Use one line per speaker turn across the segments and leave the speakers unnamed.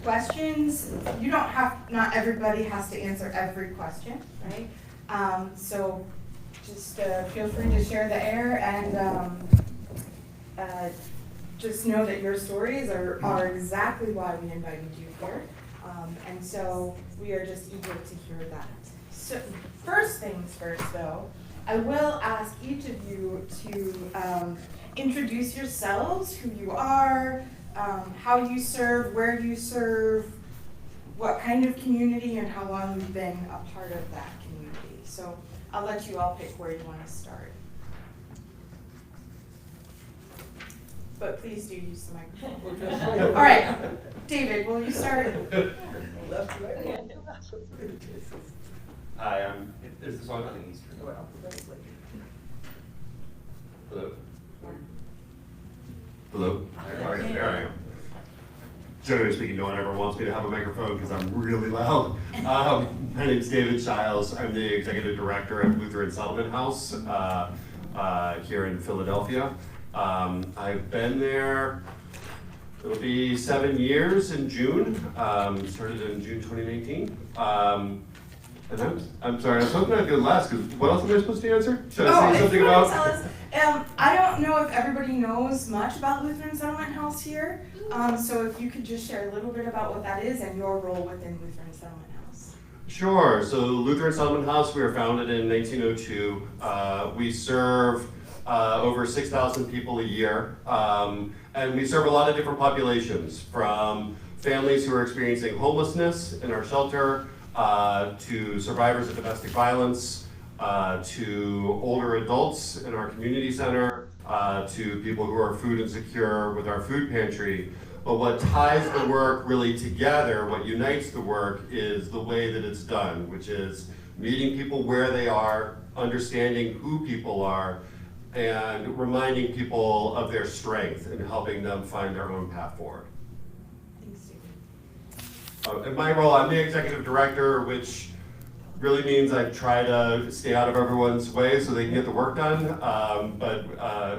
questions. You don't have, not everybody has to answer every question, right? So just feel free to share the air and just know that your stories are exactly why we invited you here. And so we are just eager to hear that. So first things first though, I will ask each of you to introduce yourselves, who you are, how you serve, where you serve, what kind of community, and how long you've been a part of that community. So I'll let you all pick where you want to start. But please do use the microphone. All right, David, will you start?
Hi, is this on? Hello? Hello? All right, there I am. Generally speaking, no one ever wants me to have a microphone because I'm really loud. My name is David Childs. I'm the executive director at Lutheran Settlement House here in Philadelphia. I've been there, it'll be 7 years in June. Started in June 2019. And I'm sorry, I was hoping I'd go last, because what else am I supposed to answer? Should I say something about?
Tell us, I don't know if everybody knows much about Lutheran Settlement House here. So if you could just share a little bit about what that is and your role within Lutheran Settlement House.
Sure. So Lutheran Settlement House, we were founded in 1902. We serve over 6,000 people a year. And we serve a lot of different populations, from families who are experiencing homelessness in our shelter, to survivors of domestic violence, to older adults in our community center, to people who are food insecure with our food pantry. But what ties the work really together, what unites the work, is the way that it's done, which is meeting people where they are, understanding who people are, and reminding people of their strength and helping them find their own path forward. In my role, I'm the executive director, which really means I try to stay out of everyone's way so they can get the work done. But I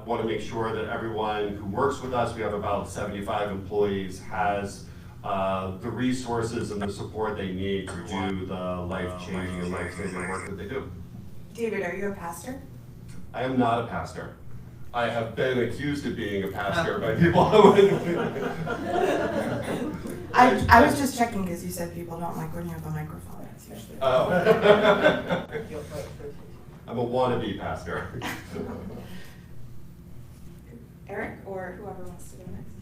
want to make sure that everyone who works with us, we have about 75 employees, has the resources and the support they need to do the life-changing and life-saving work that they do.
David, are you a pastor?
I am not a pastor. I have been accused of being a pastor by people.
I was just checking because you said people don't like when you have a microphone. That's usually.
Oh. I'm a wannabe pastor.
Eric, or whoever wants to go next.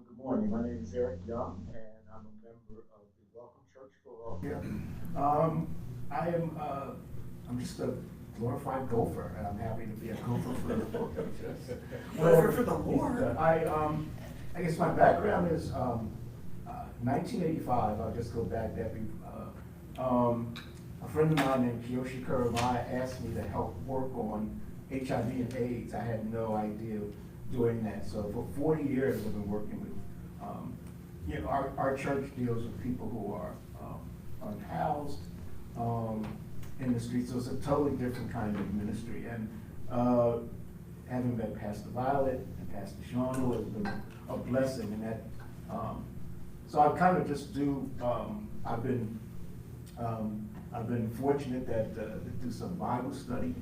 Good morning. My name is Eric Young, and I'm a member of the Welcome Church Philadelphia. I'm just a glorified gopher, and I'm happy to be a gopher for the book.
Gopher for the Lord.
I guess my background is 1985. I'll just go back that. A friend of mine named Kiyoshi Kuramai asked me to help work on HIV and AIDS. I had no idea doing that. So for 40 years, I've been working with, our church deals with people who are unhoused, in the streets. So it's a totally different kind of ministry. And having met Pastor Violet and Pastor Shauna has been a blessing. And that, so I kind of just do. I've been fortunate that to do some Bible study,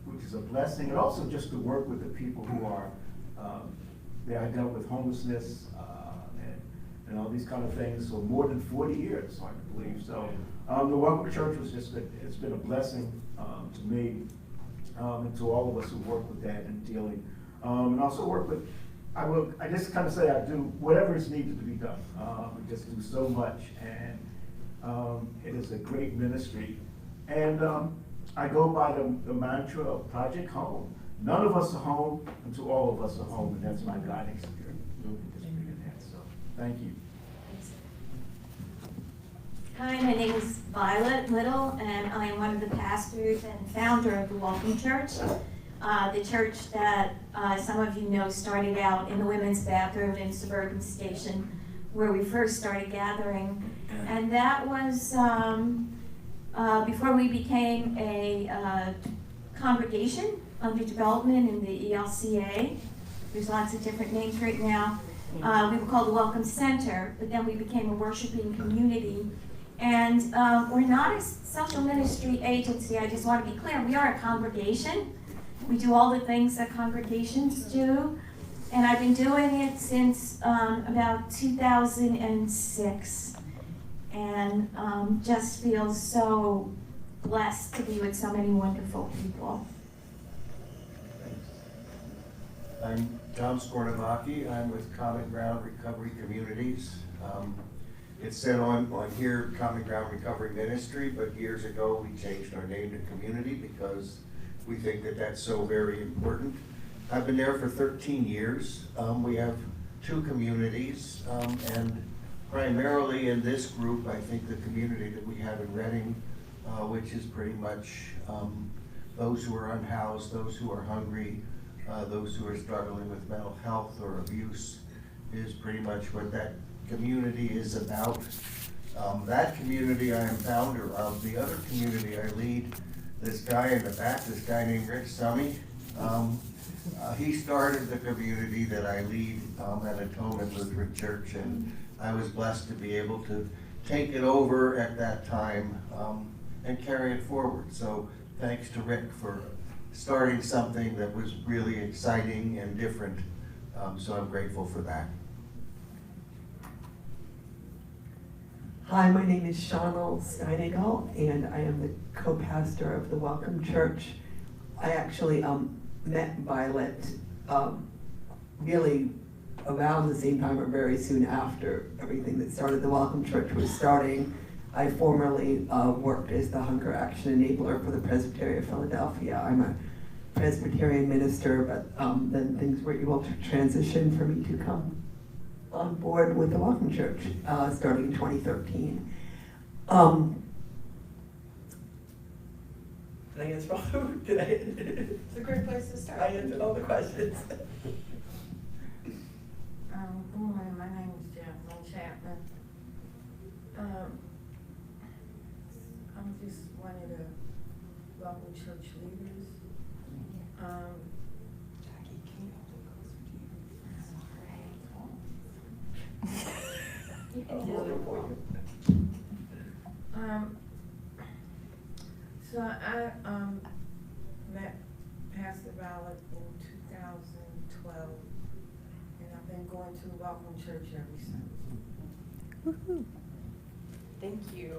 which is a blessing, and also just to work with the people who are. I dealt with homelessness and all these kind of things for more than 40 years, I believe. So the Welcome Church was it's been a blessing to me and to all of us who work with that and dealing. And also work with, I just kind of say I do whatever is needed to be done. We just do so much, and it is a great ministry. And I go by the mantra of Project Home. None of us are home until all of us are home, and that's my guiding spirit. So, thank you.
Hi, my name is Violet Little, and I am one of the pastors and founder of the Welcome Church. The church that some of you know started out in the women's bathroom in Suburban Station, where we first started gathering. And that was before we became a congregation under development in the ELCA. There's lots of different names right now. We were called the Welcome Center, but then we became a worshiping community. And we're not a social ministry agency, I just want to be clear. We are a congregation. We do all the things that congregations do. And I've been doing it since about 2006. And just feel so blessed to be with so many wonderful people.
I'm Tom Skornamaki. I'm with Common Ground Recovery Communities. It said on here, Common Ground Recovery Ministry, but years ago we changed our name to Community because we think that that's so very important. I've been there for 13 years. We have 2 communities, and primarily in this group, I think the community that we have in Reading, which is pretty much those who are unhoused, those who are hungry, those who are struggling with mental health or abuse, is pretty much what that community is about. That community I am founder of. The other community I lead, this guy in the back, this guy named Rick Summy, he started the community that I lead at Atonement Lutheran Church, and I was blessed to be able to take it over at that time and carry it forward. So thanks to Rick for starting something that was really exciting and different. So I'm grateful for that.
Hi, my name is Shawna Steinegal, and I am the co-pastor of the Welcome Church. I actually met Violet really around the same time or very soon after everything that started the Welcome Church was starting. I formerly worked as the Hunger Action Enabler for the Presbytery of Philadelphia. I'm a Presbyterian minister, but then things were able to transition for me to come on board with the Welcome Church starting in 2013. Did I answer all did I?
It's a great place to start.
I answered all the questions.
Good morning, my name is Jacqueline Chapman. I'm just one of the local church leaders.
Jackie, can you hold it closer to you?
You can do it. So I met Pastor Violet in 2012, and I've been going to Welcome Church ever since.
Woohoo. Thank you.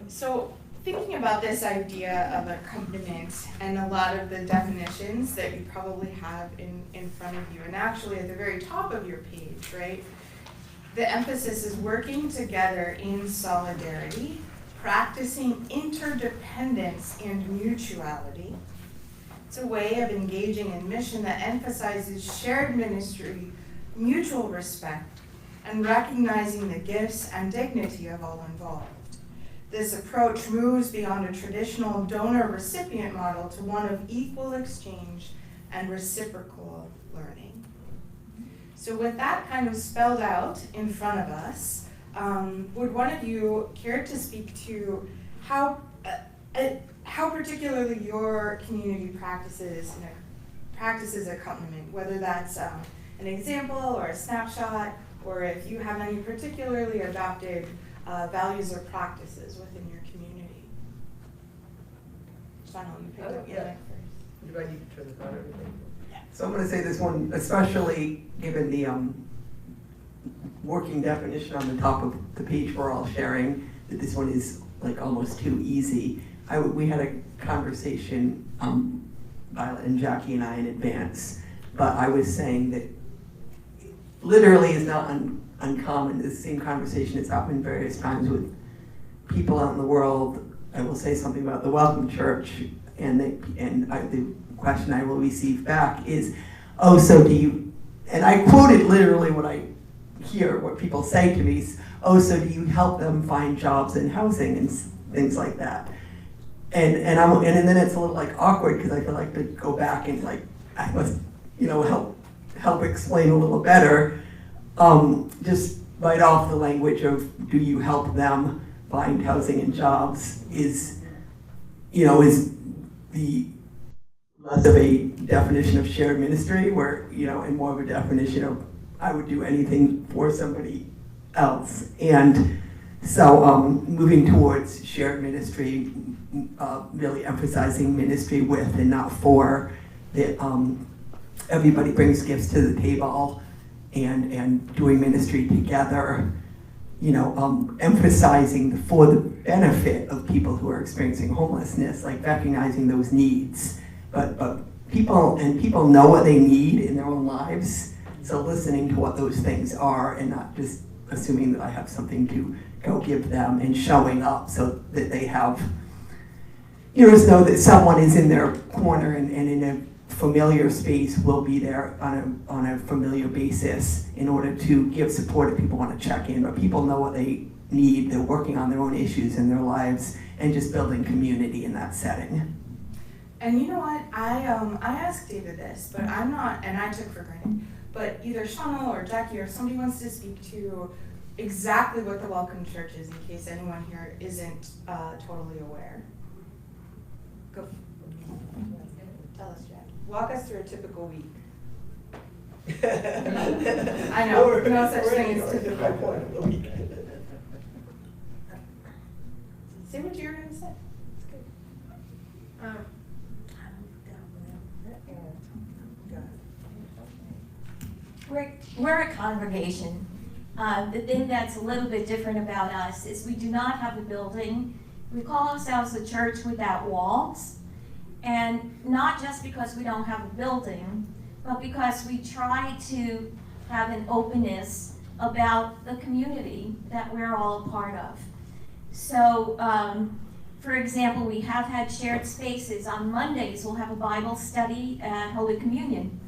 So thinking about this idea of accompaniment and a lot of the definitions that you probably have in front of you, and actually at the very top of your page, right? The emphasis is working together in solidarity, practicing interdependence and mutuality. It's a way of engaging in mission that emphasizes shared ministry, mutual respect, and recognizing the gifts and dignity of all involved. This approach moves beyond a traditional donor-recipient model to one of equal exchange and reciprocal learning. So with that kind of spelled out in front of us, would one of you care to speak to how particularly your community practices accompaniment, whether that's an example or a snapshot, or if you have any particularly adopted values or practices within your community? Fun on the pick up your mic first.
Do I need to turn this on or everything? So I'm going to say this one, especially given the working definition on the top of the page we're all sharing, that this one is like almost too easy. We had a conversation, Violet and Jackie and I, in advance, but I was saying that literally is not uncommon. This same conversation has happened various times with people out in the world. I will say something about the Welcome Church, and the question I will receive back is, oh, so do you, and I quoted literally what I hear, what people say to me, oh, so do you help them find jobs and housing and things like that? And then it's a little like awkward because I feel like to go back and like, I must, help explain a little better. Just right off the language of do you help them find housing and jobs is the less of a definition of shared ministry, where, and more of a definition of I would do anything for somebody else. And so moving towards shared ministry, really emphasizing ministry with and not for, that everybody brings gifts to the table, and doing ministry together, emphasizing for the benefit of people who are experiencing homelessness, like recognizing those needs. But people know what they need in their own lives, so listening to what those things are and not just assuming that I have something to go give them, and showing up so that they have, just know that someone is in their corner and in a familiar space will be there on a familiar basis in order to give support if people want to check in. But people know what they need. They're working on their own issues in their lives and just building community in that setting.
And you know what, I asked David this, but I'm not, and I took for granted, but either Shauna or Jackie or somebody wants to speak to exactly what the Welcome Church is, in case anyone here isn't totally aware. Go. Tell us, Jackie. Walk us through a typical week. I know, no such thing as typical. Say what you're going to say. It's good.
We're a congregation. The thing that's a little bit different about us is we do not have a building. We call ourselves a church without walls. And not just because we don't have a building, but because we try to have an openness about the community that we're all a part of. So, for example, we have had shared spaces. On Mondays, we'll have a Bible study at Holy Communion.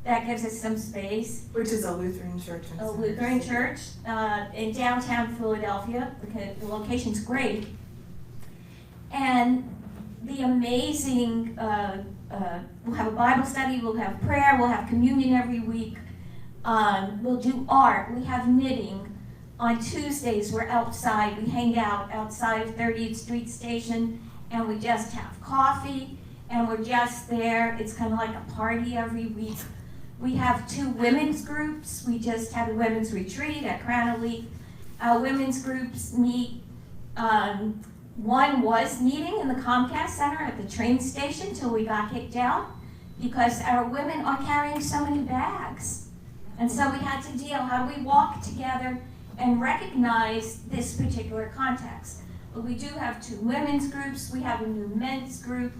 That gives us some space.
Which is a Lutheran church.
A Lutheran church in downtown Philadelphia. The location's great. And the amazing, we'll have a Bible study, we'll have prayer, we'll have communion every week. We'll do art, we have knitting. On Tuesdays, we're outside, we hang out outside of 30th Street Station, and we just have coffee, and we're just there. It's kind of like a party every week. We have 2 women's groups. We just had a women's retreat at Crown of Leaf. Our women's groups meet. One was meeting in the Comcast Center at the train station till we got kicked out because our women are carrying so many bags. And so we had to deal, how do we walk together and recognize this particular context? But we do have 2 women's groups. We have a new men's group.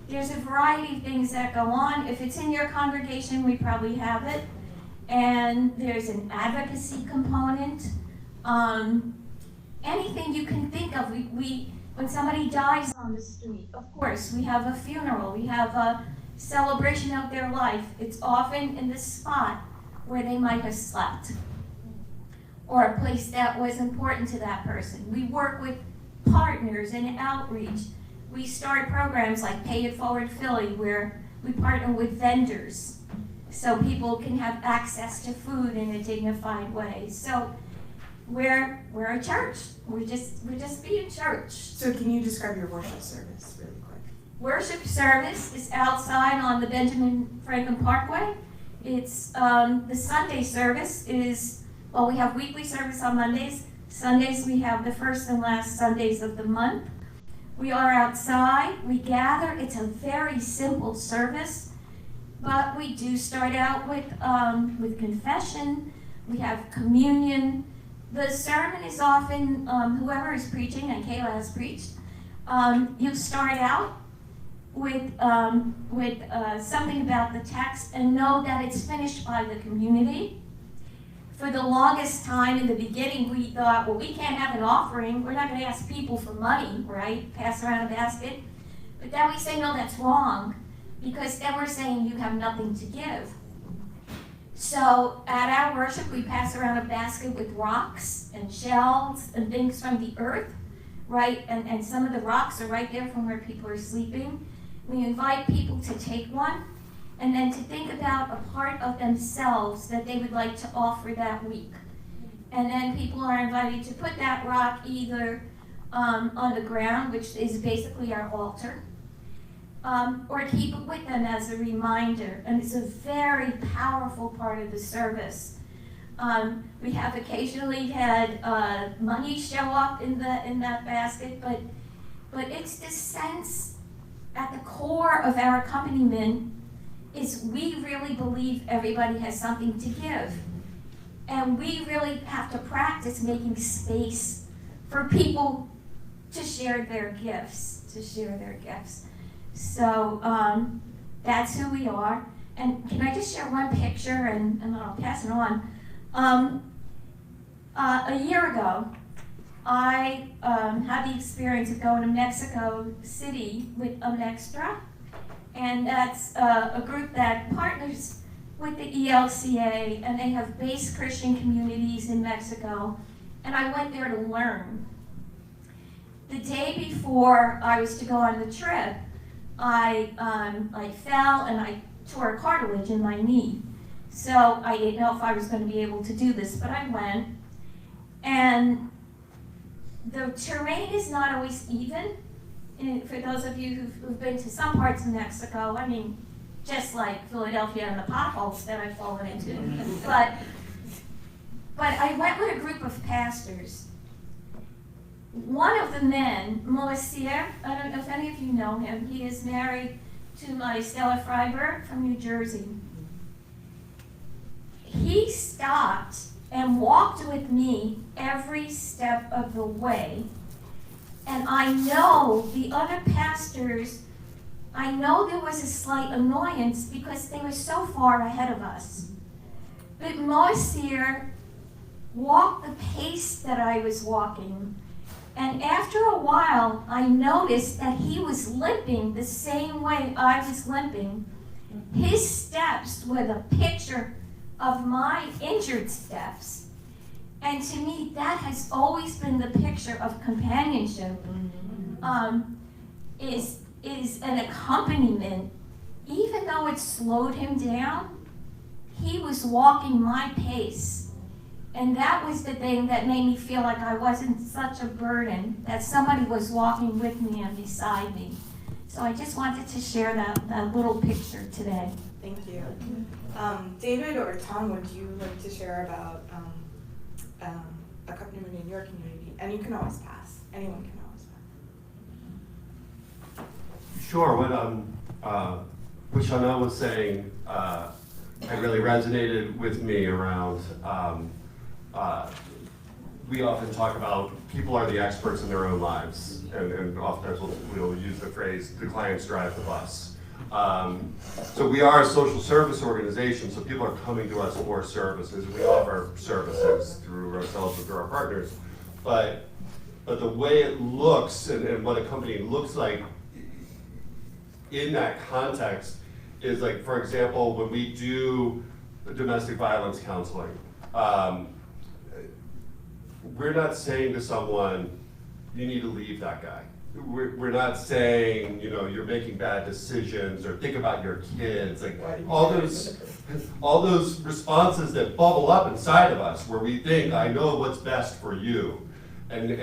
There's a variety of things that go on. If it's in your congregation, we probably have it. And there's an advocacy component. Anything you can think of. When somebody dies on the street, of course, we have a funeral. We have a celebration of their life. It's often in the spot where they might have slept, or a place that was important to that person. We work with partners in outreach. We start programs like Pay It Forward Philly, where we partner with vendors so people can have access to food in a dignified way. So we're a church. We're just being church.
So can you describe your worship service really quick?
Worship service is outside on the Benjamin Franklin Parkway. It's the Sunday service is, well, we have weekly service on Mondays. Sundays we have the first and last Sundays of the month. We are outside, we gather. It's a very simple service, but we do start out with confession. We have communion. The sermon is often whoever is preaching, and Kayla has preached. You start out with something about the text and know that it's finished by the community. For the longest time in the beginning, we thought, well, we can't have an offering. We're not going to ask people for money, right? Pass around a basket. But then we say, no, that's wrong, because then we're saying you have nothing to give. So at our worship, we pass around a basket with rocks and shells and things from the earth, right? And some of the rocks are right there from where people are sleeping. We invite people to take one and then to think about a part of themselves that they would like to offer that week. And then people are invited to put that rock either on the ground, which is basically our altar, or keep it with them as a reminder. And it's a very powerful part of the service. We have occasionally had money show up in that basket, but it's this sense at the core of our accompaniment is we really believe everybody has something to give. And we really have to practice making space for people to share their gifts, So that's who we are. And can I just share one picture and then I'll pass it on. A year ago, I had the experience of going to Mexico City with Extra, and that's a group that partners with the ELCA, and they have base Christian communities in Mexico, and I went there to learn. The day before I was to go on the trip, I fell and I tore a cartilage in my knee. So I didn't know if I was going to be able to do this, but I went. And the terrain is not always even. And for those of you who've been to some parts of Mexico, I mean, just like Philadelphia and the potholes that I've fallen into. But I went with a group of pastors. One of the men, Moisier, I don't know if any of you know him, he is married to my Stella Freiberg from New Jersey. He stopped and walked with me every step of the way. And I know the other pastors, I know there was a slight annoyance because they were so far ahead of us. But Moisier walked the pace that I was walking. And after a while, I noticed that he was limping the same way I was limping. His steps were the picture of my injured steps. And to me, that has always been the picture of companionship. Is an accompaniment. Even though it slowed him down, he was walking my pace. And that was the thing that made me feel like I wasn't such a burden, that somebody was walking with me and beside me. So I just wanted to share that little picture today.
Thank you. David or Tom, would you like to share about accompaniment in your community? And you can always pass. Anyone can always pass.
Sure. What Chanel was saying, it really resonated with me around. We often talk about people are the experts in their own lives, and oftentimes we'll use the phrase, the clients drive the bus. So we are a social service organization, so people are coming to us for services. We offer services through ourselves and through our partners. But the way it looks and what a company looks like in that context is like, for example, when we do domestic violence counseling, we're not saying to someone, you need to leave that guy. We're not saying, you're making bad decisions or think about your kids, like all those responses that bubble up inside of us where we think, I know what's best for you. And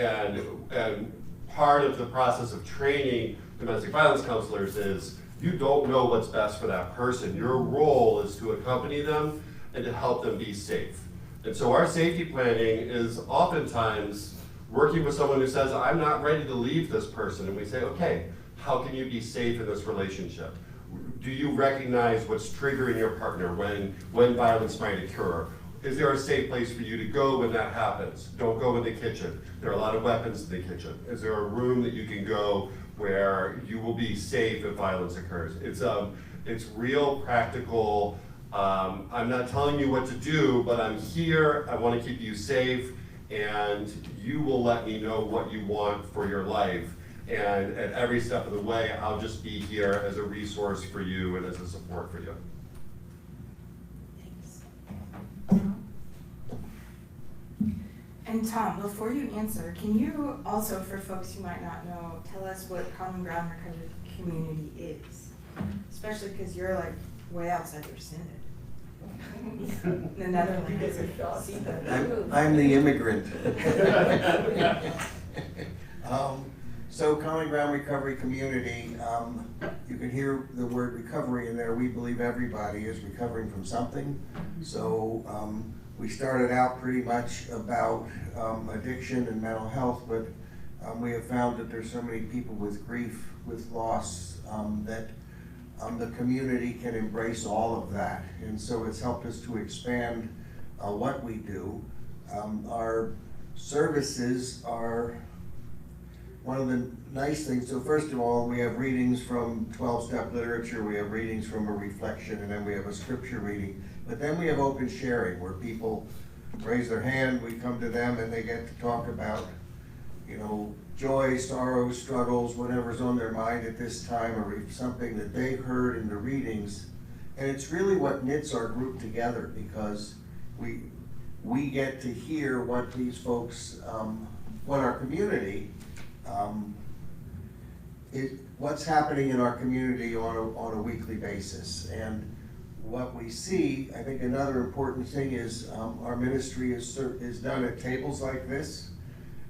part of the process of training domestic violence counselors is you don't know what's best for that person. Your role is to accompany them and to help them be safe. And so our safety planning is oftentimes working with someone who says, I'm not ready to leave this person. And we say, okay, how can you be safe in this relationship? Do you recognize what's triggering your partner when violence might occur? Is there a safe place for you to go when that happens? Don't go in the kitchen. There are a lot of weapons in the kitchen. Is there a room that you can go where you will be safe if violence occurs? It's real practical. I'm not telling you what to do, but I'm here. I want to keep you safe, and you will let me know what you want for your life. And at every step of the way, I'll just be here as a resource for you and as a support for you.
Thanks. And Tom, before you answer, can you also, for folks who might not know, tell us what Common Ground Recovery Community is? Especially because you're like way outside your synod. The Netherlands. I'm
the immigrant. So Common Ground Recovery Community, you can hear the word recovery in there. We believe everybody is recovering from something. So we started out pretty much about addiction and mental health, but we have found that there's so many people with grief, with loss, that the community can embrace all of that. And so it's helped us to expand what we do. Our services are one of the nice things. So first of all, we have readings from 12-step literature, we have readings from a reflection, and then we have a scripture reading. But then we have open sharing, where people raise their hand, we come to them, and they get to talk about, you know, joy, sorrow, struggles, whatever's on their mind at this time, or something that they heard in the readings. And it's really what knits our group together, because we get to hear what these folks, what our community, what's happening in our community on a weekly basis. And what we see, I think another important thing is our ministry is done at tables like this.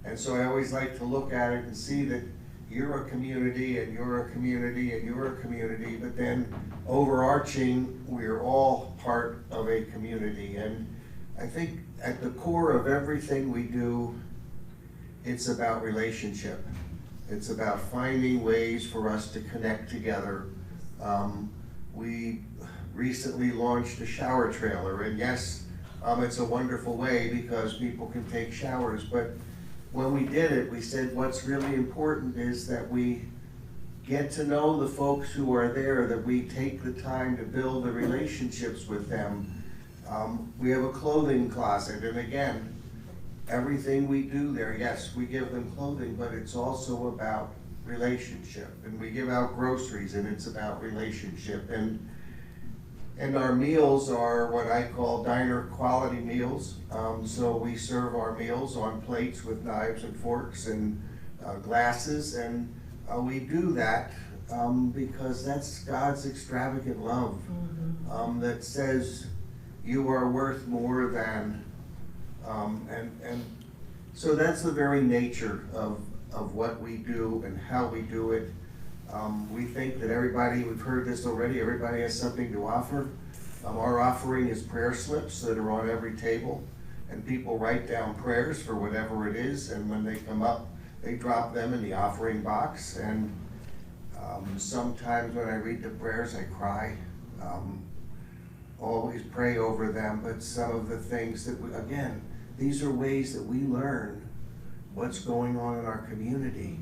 And so I always like to look at it and see that you're a community, and you're a community, and you're a community, but then overarching, we're all part of a community. And I think at the core of everything we do, it's about relationship. It's about finding ways for us to connect together. We recently launched a shower trailer, and yes, it's a wonderful way because people can take showers, but when we did it, we said what's really important is that we get to know the folks who are there, that we take the time to build the relationships with them. We have a clothing closet, and again, everything we do there, yes, we give them clothing, but it's also about relationship. And we give out groceries, and it's about relationship. And our meals are what I call diner quality meals. So we serve our meals on plates with knives and forks and glasses, and we do that because that's God's extravagant love, that says you are worth more than, and so that's the very nature of what we do and how we do it. We think that everybody, we've heard this already, everybody has something to offer. Our offering is prayer slips that are on every table, and people write down prayers for whatever it is, and when they come up, they drop them in the offering box. And sometimes when I read the prayers, I cry. Always pray over them, but some of the things that we, again, these are ways that we learn what's going on in our community,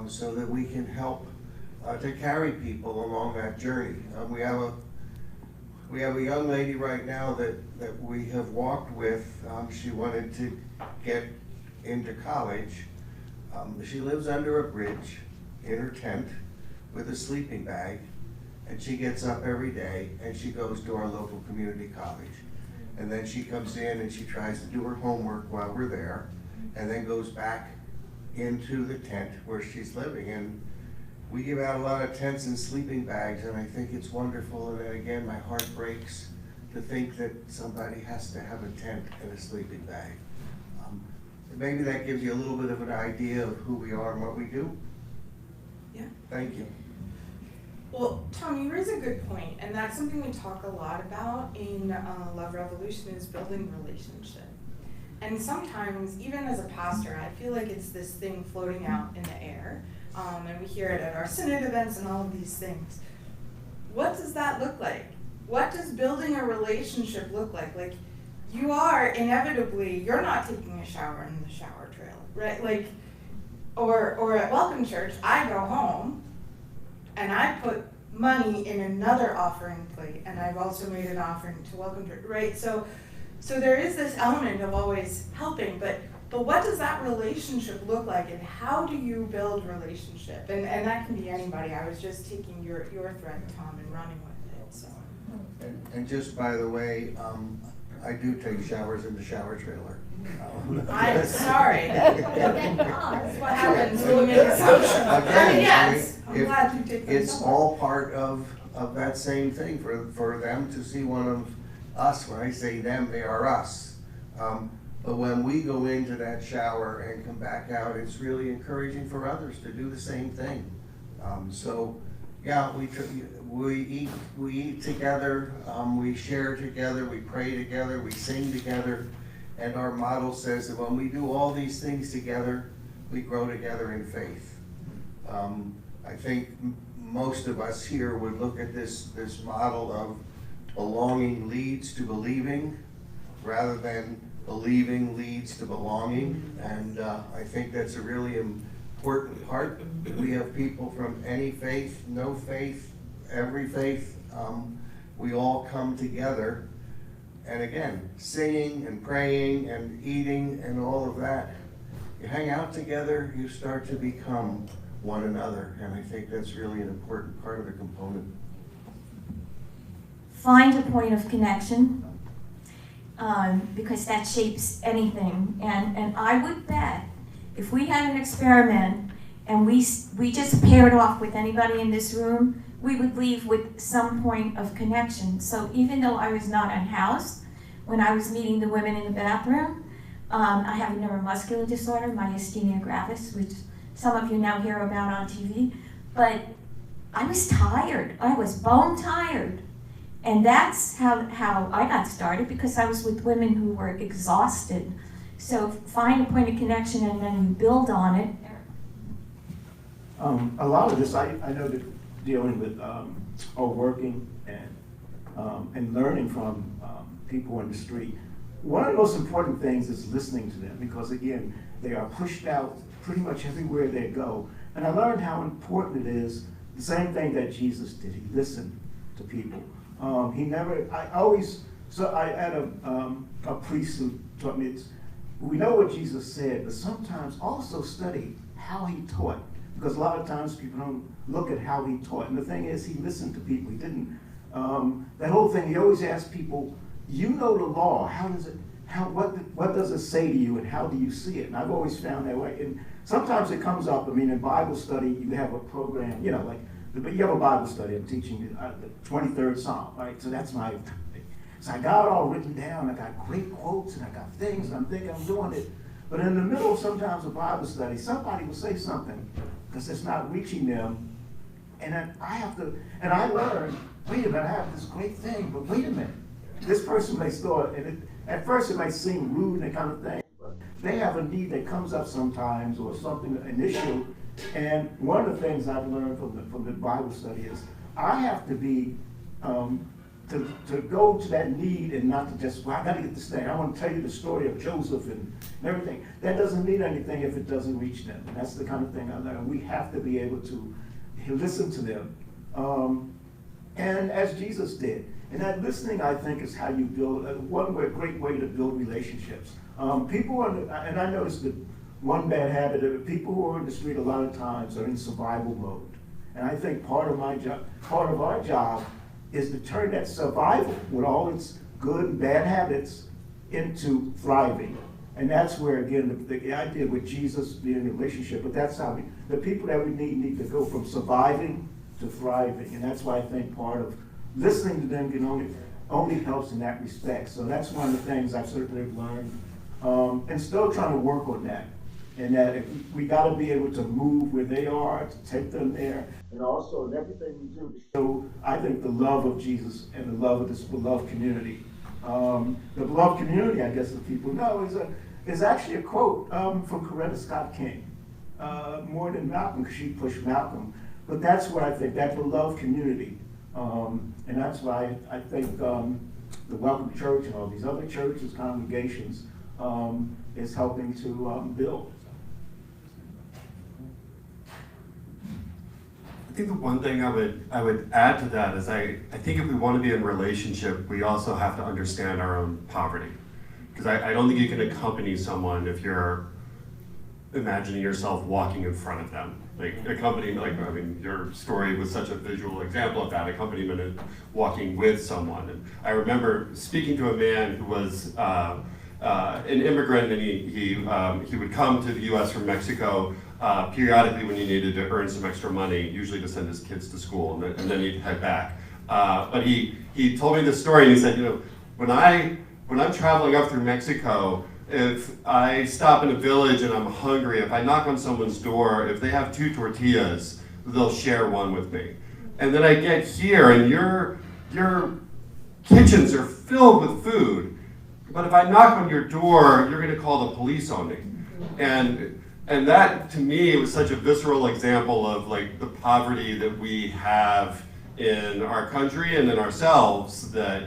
so that we can help to carry people along that journey. We have a young lady right now that we have walked with. She wanted to get into college. She lives under a bridge in her tent with a sleeping bag, and she gets up every day and she goes to our local community college. And then she comes in and she tries to do her homework while we're there, and then goes back into the tent where she's living. And we give out a lot of tents and sleeping bags, and I think it's wonderful. And then again, my heart breaks to think that somebody has to have a tent and a sleeping bag. Maybe that gives you a little bit of an idea of who we are and what we do.
Yeah.
Thank you.
Well, Tom, you raise a good point, and that's something we talk a lot about in Love Revolution, is building relationship. And sometimes, even as a pastor, I feel like it's this thing floating out in the air, and we hear it at our synod events and all of these things. What does that look like? What does building a relationship look like? Like, you are inevitably, you're not taking a shower in the shower trailer, right? Like, or at Welcome Church, I go home and I put money in another offering plate, and I've also made an offering to Welcome Church, right? So there is this element of always helping, but what does that relationship look like, and how do you build relationship? And that can be anybody. I was just taking your thread, Tom, and running with it. So.
And just by the way, I do take showers in the shower trailer.
I'm sorry. That's what happens when you make assumptions. I mean, yes, I'm glad you did that.
It's all part of that same thing for them to see one of us. When I say them, they are us. But when we go into that shower and come back out, it's really encouraging for others to do the same thing. So, yeah, we eat together, we share together, we pray together, we sing together, and our model says that when we do all these things together, we grow together in faith. I think most of us here would look at this model of belonging leads to believing, rather than believing leads to belonging, and I think that's a really important part. We have people from any faith, no faith, every faith. We all come together, and again, singing and praying and eating and all of that. You hang out together, you start to become one another, and I think that's really an important part of the component.
Find a point of connection, because that shapes anything. And I would bet if we had an experiment and we just paired off with anybody in this room, we would leave with some point of connection. So even though I was not unhoused, when I was meeting the women in the bathroom, I have a neuromuscular disorder, myasthenia gravis, which some of you now hear about on TV, but I was tired. I was bone tired. And that's how I got started, because I was with women who were exhausted. So find a point of connection and then you build on it.
A lot of this, I know that dealing with or working and learning from people in the street. One of the most important things is listening to them, because again, they are pushed out pretty much everywhere they go. And I learned how important it is, the same thing that Jesus did. He listened to people. He never, I had a priest who taught me, we know what Jesus said, but sometimes also study how he taught. Because a lot of times people don't look at how he taught. And the thing is, he listened to people. He didn't, that whole thing, he always asked people, you know the law, what does it say to you and how do you see it? And I've always found that way. And sometimes it comes up, I mean, in Bible study, you have a program, you have a Bible study, I'm teaching the 23rd Psalm, right? So that's my thing. So I got it all written down, I got great quotes, and I got things, and I'm thinking I'm doing it. But in the middle of sometimes a Bible study, somebody will say something, because it's not reaching them, and then I learned, wait a minute, I have this great thing, but wait a minute. This person may start, and at first it might seem rude and that kind of thing, but they have a need that comes up sometimes, or something, an issue. And one of the things I've learned from the Bible study is I have to be to go to that need and not to just, well, I got to get this thing. I want to tell you the story of Joseph and everything. That doesn't mean anything if it doesn't reach them. And that's the kind of thing I learned. We have to be able to listen to them, and as Jesus did. And that listening, I think, is how you build great way to build relationships. People and I noticed that one bad habit of people who are in the street a lot of times are in survival mode. And I think part of our job is to turn that survival with all its good and bad habits into thriving. And that's where, again, the idea with Jesus being in a relationship, but that's how the people that we need to go from surviving to thriving. And that's why I think part of listening to them can only helps in that respect. So that's one of the things I've certainly learned, and still trying to work on that. And that we got to be able to move where they are, to take them there, and also in everything we do to show, I think, the love of Jesus and the love of this beloved community. The beloved community, I guess, that people know, is actually a quote from Coretta Scott King, more than Malcolm, because she pushed Malcolm. But that's what I think, that beloved community. And that's why I think the Welcome Church and all these other churches, congregations, is helping to build.
I think the one thing I would add to that is I think if we want to be in a relationship, we also have to understand our own poverty. Because I don't think you can accompany someone if you're imagining yourself walking in front of them. Like accompanying, your story was such a visual example of that, accompaniment and walking with someone. And I remember speaking to a man who was an immigrant, and he would come to the U.S. from Mexico periodically when he needed to earn some extra money, usually to send his kids to school, and then he'd head back. But he told me this story, and he said, when I'm traveling up through Mexico, if I stop in a village and I'm hungry, if I knock on someone's door, if they have 2 tortillas, they'll share one with me. And then I get here and your kitchens are filled with food, but if I knock on your door, you're gonna call the police on me. And that, to me, was such a visceral example of like the poverty that we have in our country and in ourselves, that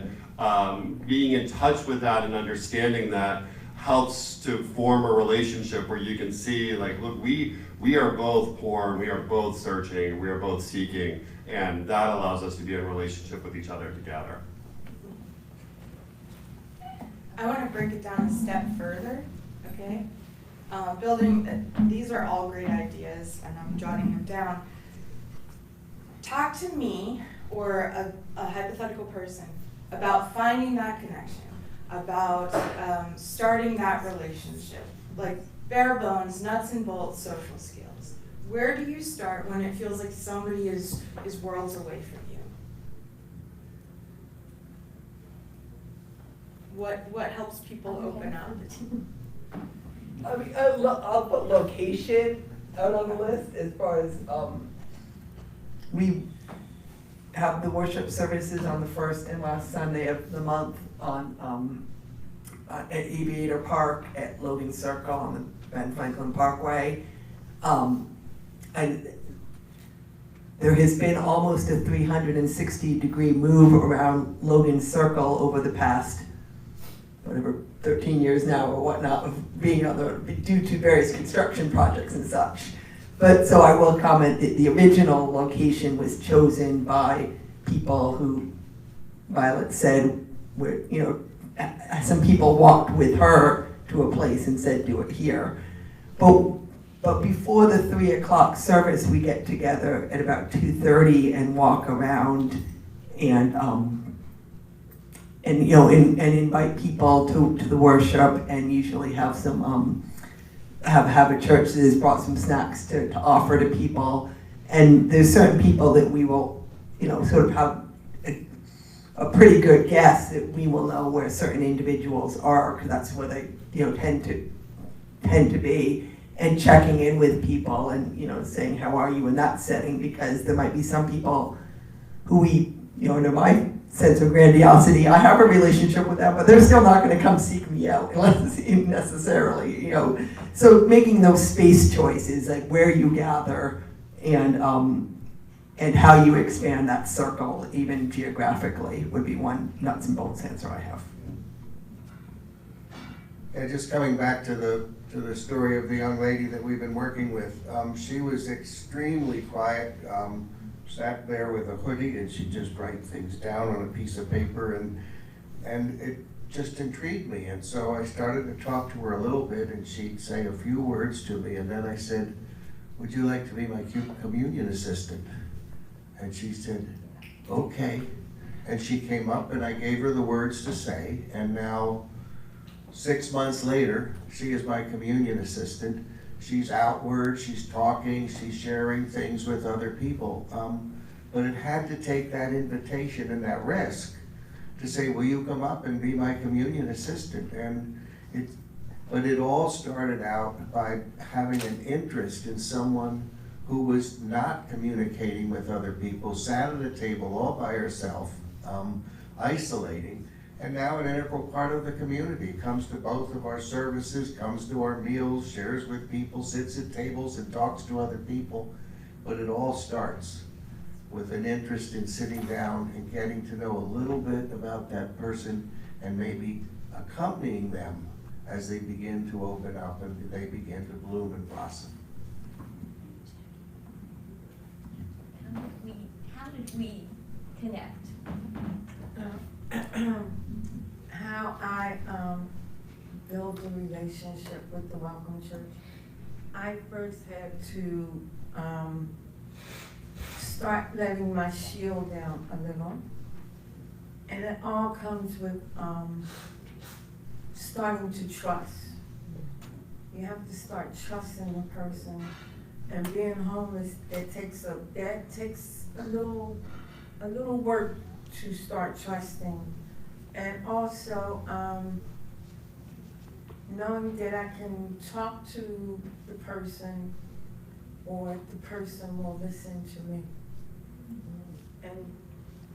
being in touch with that and understanding that helps to form a relationship where you can see, like, look, we are both poor, and we are both searching, we are both seeking, and that allows us to be in a relationship with each other together.
I want to break it down a step further, okay? These are all great ideas, and I'm jotting them down. Talk to me or a hypothetical person about finding that connection, about starting that relationship, like bare bones, nuts and bolts social skills. Where do you start when it feels like somebody is worlds away from you? What helps people open up?
I mean, I'll put location out on the list as far as, we have the worship services on the first and last Sunday of the month on, at Aviator Park, at Logan Circle on the Ben Franklin Parkway. And there has been almost a 360-degree move around Logan Circle over the past, 13 years now or whatnot, of being due to various construction projects and such. But so I will comment that the original location was chosen by people who, Violet said, were, some people walked with her to a place and said, do it here. But before the 3 o'clock service, we get together at about 2:30 and walk around and invite people to the worship, and usually have some have a church that has brought some snacks to offer to people. And there's certain people that we will sort of have a pretty good guess that we will know where certain individuals are, because that's where they tend to be, and checking in with people and saying how are you in that setting, because there might be some people who we under my sense of grandiosity, I have a relationship with them, but they're still not going to come seek me out unless necessarily, So making those space choices, like where you gather and how you expand that circle, even geographically, would be one nuts and bolts answer I have.
And just coming back to the story of the young lady that we've been working with, she was extremely quiet. Sat there with a hoodie, and she'd just write things down on a piece of paper, and it just intrigued me. And so I started to talk to her a little bit, and she'd say a few words to me, and then I said, would you like to be my communion assistant? And she said, okay. And she came up, and I gave her the words to say, and now 6 months later, she is my communion assistant. She's outward, she's talking, she's sharing things with other people. But it had to take that invitation and that risk to say, will you come up and be my communion assistant? But it all started out by having an interest in someone who was not communicating with other people, sat at a table all by herself, isolating. And now an integral part of the community, comes to both of our services, comes to our meals, shares with people, sits at tables and talks to other people. But it all starts with an interest in sitting down and getting to know a little bit about that person, and maybe accompanying them as they begin to open up and they begin to bloom and blossom.
How did we connect?
How I build a relationship with the Welcome Church. I first had to start letting my shield down a little. And it all comes with starting to trust. You have to start trusting the person. And being homeless, that takes a little work to start trusting. And also, knowing that I can talk to the person or the person will listen to me. And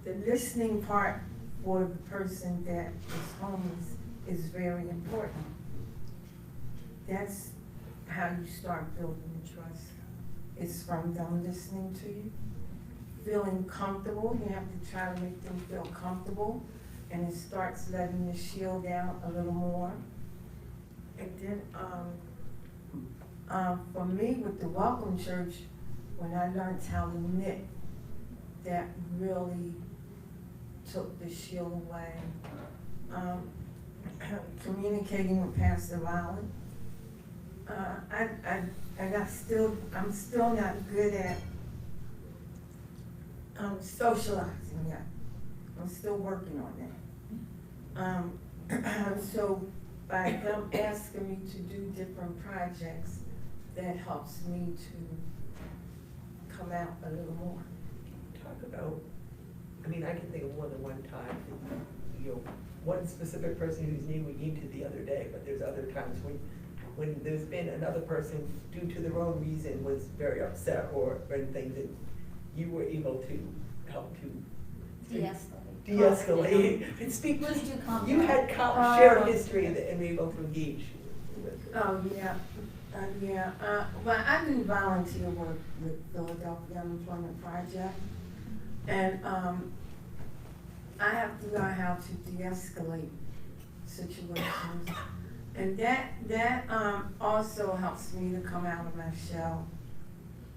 the listening part for the person that is homeless is very important. That's how you start building the trust. It's from them listening to you, feeling comfortable. You have to try to make them feel comfortable, and it starts letting the shield down a little more. And then, for me, with the Welcome Church, when I learned how to knit, that really took the shield away. Communicating with Pastor Violet. I'm still not good at socializing yet. I'm still working on that. So by them asking me to do different projects, that helps me to come out a little more.
Talk about, I mean, I can think of more than one time, you know, one specific person whose name we gave to the other day, but there's other times when there's been another person, due to their own reason, was very upset or things that you were able to help to de-escalate. And speak,
Was too complex.
you had shared history and were able to engage with.
Oh, yeah, yeah. Well, I do volunteer work with Philadelphia Unemployment Project. And I have to learn how to de-escalate situations. And that also helps me to come out of my shell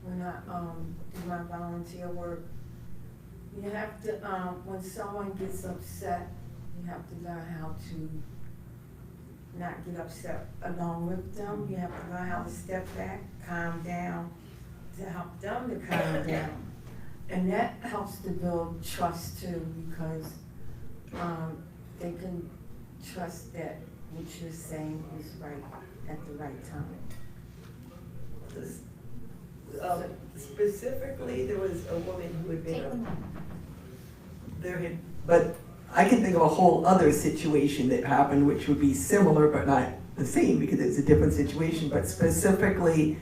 when I do my volunteer work. You have to, when someone gets upset, you have to learn how to not get upset along with them. You have to learn how to step back, calm down, to help them to calm down. And that helps to build trust too, because they can trust that what you're saying is right at the right time.
Specifically, there was a woman who had
Take them
been but I can think of a whole other situation that happened which would be similar but not the same because it's a different situation. But specifically,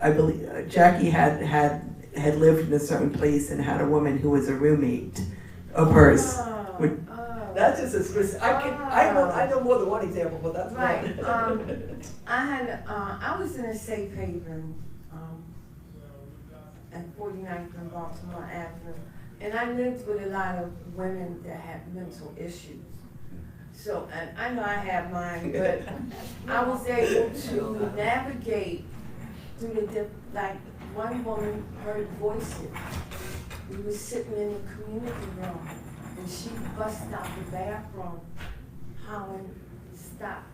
I believe Jackie had lived in a certain place and had a woman who was a roommate of hers. That's just a specific. I know more than one example, but that's
right.
one.
I was in a safe haven at 49th and Baltimore Avenue, and I lived with a lot of women that had mental issues. So, and I know I have mine, but I was able to navigate through like one woman heard voices. We were sitting in the community room, and she busted out the bathroom, hollering, stop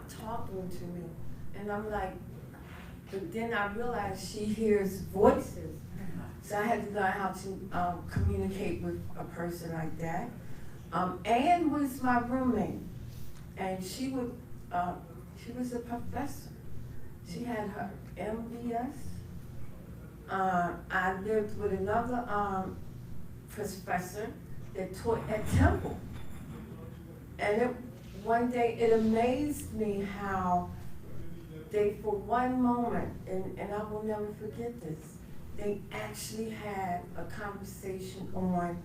talking to me. And I'm like, but then I realized she hears voices. So I had to learn how to communicate with a person like that. Ann was my roommate, and she was a professor. She had her MBS. I lived with another professor that taught at Temple. And one day it amazed me how they, for one moment, and I will never forget this, they actually had a conversation on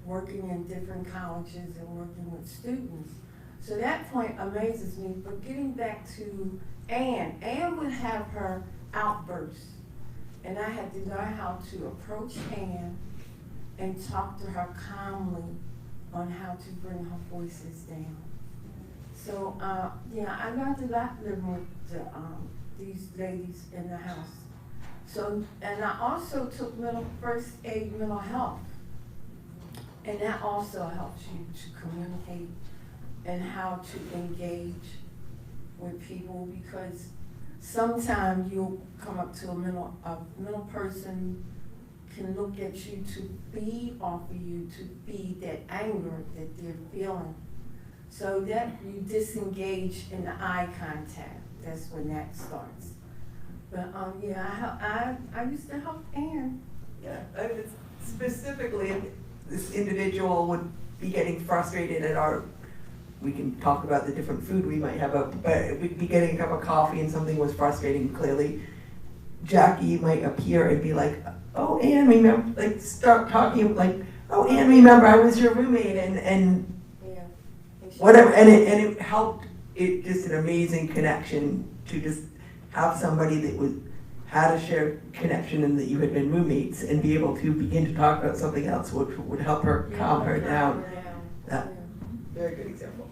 working in different colleges and working with students. So that point amazes me. But getting back to Ann would have her outbursts. And I had to learn how to approach Ann and talk to her calmly on how to bring her voices down. So, I learned a lot living with these ladies in the house. So, and I also took first aid mental health. And that also helps you to communicate and how to engage with people, because sometimes you'll come up to a mental person can look at you to feed off of you, to feed that anger that they're feeling. So that you disengage in the eye contact. That's when that starts. But I used to help Ann.
Yeah, I mean, specifically, this individual would be getting frustrated at our we can talk about the different food we might have, but we'd be getting a cup of coffee and something was frustrating, clearly. Jackie might appear and be like, oh, Ann, remember, like, start talking, like, oh, Ann, remember, I was your roommate, and
Yeah.
whatever, and it helped, it just an amazing connection to just have somebody that had a shared connection and that you had been roommates and be able to begin to talk about something else which would help her calm her down. That, very good example.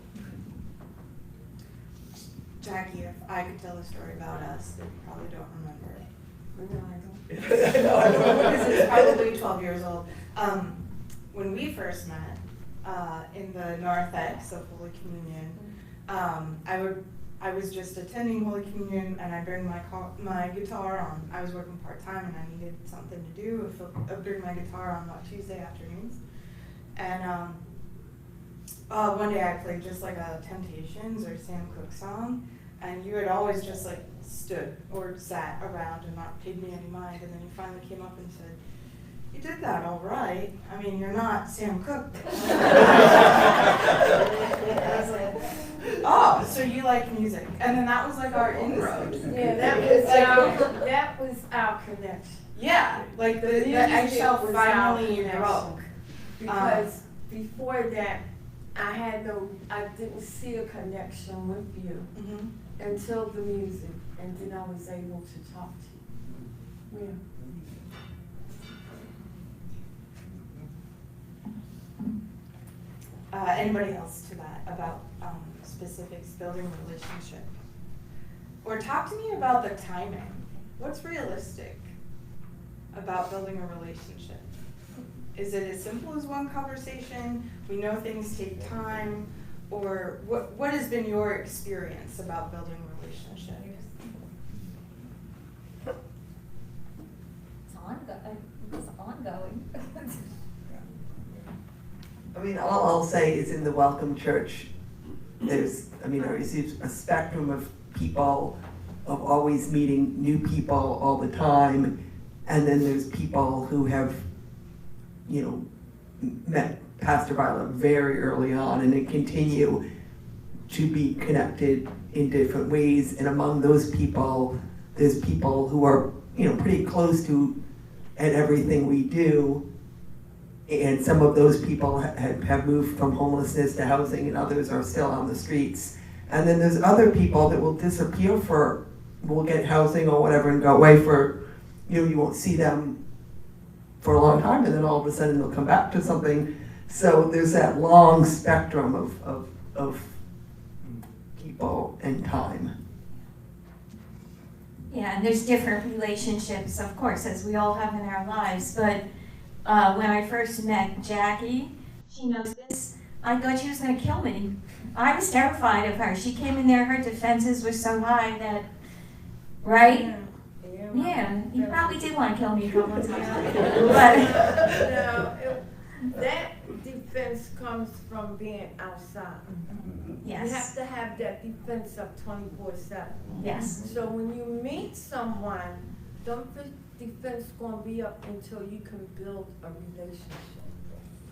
Jackie, if I could tell a story about us that you probably don't remember.
No, I don't.
Because it's probably 12 years old. When we first met in the narthex of Holy Communion, I was just attending Holy Communion, and I bring my guitar on. I was working part-time and I needed something to do. I bring my guitar on Tuesday afternoons, and one day I played just like a Temptations or Sam Cooke song, and you had always just like stood or sat around and not paid me any mind, and then you finally came up and said, "You did that all right. I mean, you're not Sam Cooke." I was like, oh, so you like music. And then that was like our inroad.
Yeah, that was our connection.
Yeah, like the eggshell
was our
finally
connection.
broke.
Because before that, I didn't see a connection with you
Mhm.
until the music, and then I was able to talk to you. Yeah.
Anybody else to that about specifics building relationship? Or talk to me about the timing. What's realistic about building a relationship? Is it as simple as one conversation? We know things take time, or what has been your experience about building a relationship?
It's ongoing.
I mean, all I'll say is in the Welcome Church, there's, I receive a spectrum of people, of always meeting new people all the time, and then there's people who have, met Pastor Violet very early on and then continue to be connected in different ways, and among those people, there's people who are, pretty close to at everything we do. And some of those people have moved from homelessness to housing, and others are still on the streets. And then there's other people that will disappear will get housing or whatever and go away for, you won't see them for a long time, and then all of a sudden they'll come back to something. So there's that long spectrum of people and time.
Yeah, and there's different relationships, of course, as we all have in our lives, but when I first met Jackie, she knows this, I thought she was going to kill me. I was terrified of her. She came in there, her defenses were so high that, right? Yeah, you probably did want to kill me a couple of times. But
That defense comes from being outside. You have
yes,
to have that defense up 24/7.
yes,
So when you meet someone, don't defense gonna be up until you can build a relationship.